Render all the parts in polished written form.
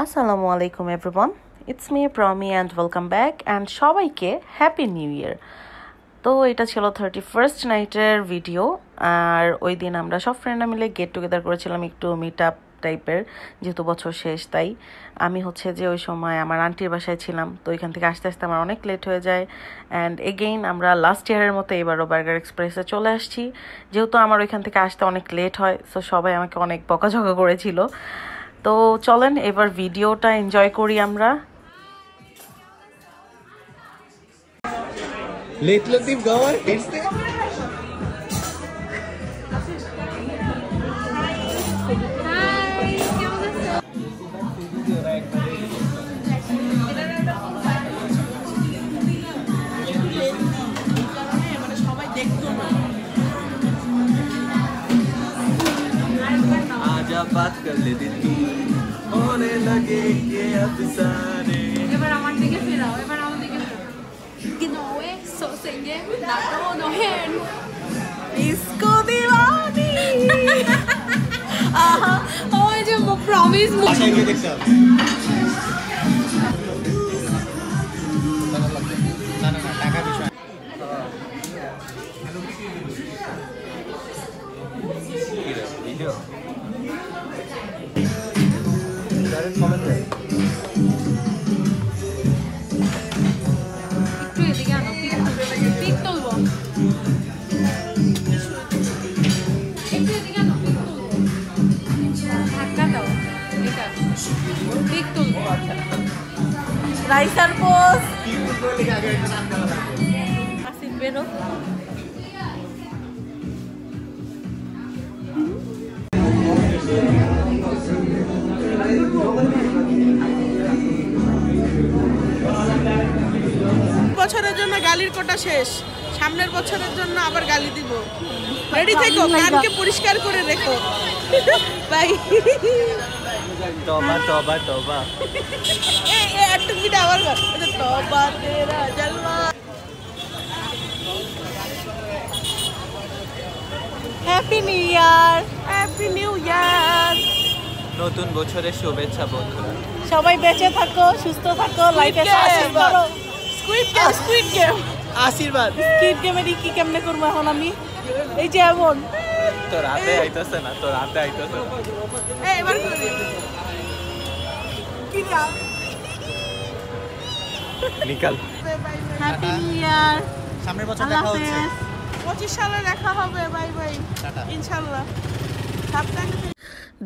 আসসালামু আলাইকুম everyone, it's me Promi and welcome back and সবাইকে হ্যাপি নিউ ইয়ার। তো এটা ছিল 31st নাইটের ভিডিও। আর ওই দিন আমরা সব ফ্রেন্ডরা মিলে গেট টুগেদার করেছিলাম, একটু মিট আপ টাইপের, যেহেতু বছর শেষ। তাই আমি যে ওই সময় আমার আন্টির বাসায় ছিলাম, তো ওইখান থেকে আসতে আসতে আমার অনেক লেট হয়ে যায়। অ্যান্ড এগেইন আমরা লাস্ট ইয়ারের মতো এবারও বার্গার এক্সপ্রেসে চলে আসছি, যেহেতু আমার ওইখান থেকে আসতে অনেক লেট হয়। সো সবাই আমাকে অনেক বকাঝকা করেছিল। তো চলেন এবার ভিডিওটা এনজয় করি আমরা। Late Latif Gawar, it's there. आजा बात कर ले दिल की होने लगे ये अफसाने এবার আমার দিকে ফেরাও, এবার আমার দিকে ফেরাও। Gnoe, sosenye, nato no hen. Disco Diwali। আহা, ওই যে প্রমিস आशा के देखते हैं ना ना ना टाका বিষয় ভিডিও ডাইরেক্ট কমেন্ট দেয় একটু এদিকে আনো, পিক তুলবো। একটু এদিকে আনো, পিক তুলবো। ধাক্কা দাও, এটা পিক তুলবো। রাইসার পোজ কি বলতে লাগে আগে একটা নাম দেওয়া লাগবে আসিফ বেরো। বছরের জন্য গালির কোটা শেষ, সামনের বছরের জন্য আবার গালি দিব। রেডি থেকো, কানকে পরিষ্কার করে রেখো। বাই। তবা তবা তবা এই একটু মিটা আবার বল। তবা তেরা জলওয়া। Happy new year, happy new year. নতুন বছরের শুভেচ্ছা বন্ধুরা। সবাই বেঁচে থাকো, সুস্থ থাকো, লাইফে সাকসেস করো। Squid game, squid game. আশীর্বাদ। স্কিপ গেমের কি কেমনে করবো এখন আমি? এই যে এমন তোর হাতে আইতাছে না, তোর হাতে আইতাছে না। এই এবার করি। কি না? নিকাল। Happy new year. সামনের বছর আল্লাহ দেখা হচ্ছে। হাফেজ। 25 সালে দেখা হবে। Bye bye. টাটা। ইনশাআল্লাহ। সাবধানে।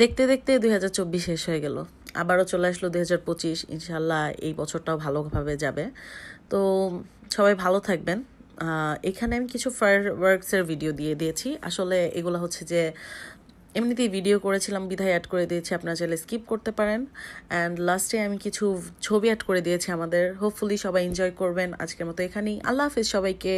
দেখতে দেখতে 2024 শেষ হয়ে গেল, আবারও চলে আসলো 2025। ইনশাল্লাহ এই বছরটাও ভালোভাবে যাবে। তো সবাই ভালো থাকবেন। এখানে আমি কিছু ফায়ারওয়ার্কসের ভিডিও দিয়ে দিয়েছি। আসলে এগুলো যে এমনিতেই ভিডিও করেছিলাম, বিধায় অ্যাড করে দিয়েছি, আপনারা চাইলে স্কিপ করতে পারেন। অ্যান্ড লাস্টে আমি কিছু ছবি অ্যাড করে দিয়েছি আমাদের। হোপফুলি সবাই এনজয় করবেন। আজকের মতো এখানেই, আল্লাহ হাফেজ সবাইকে।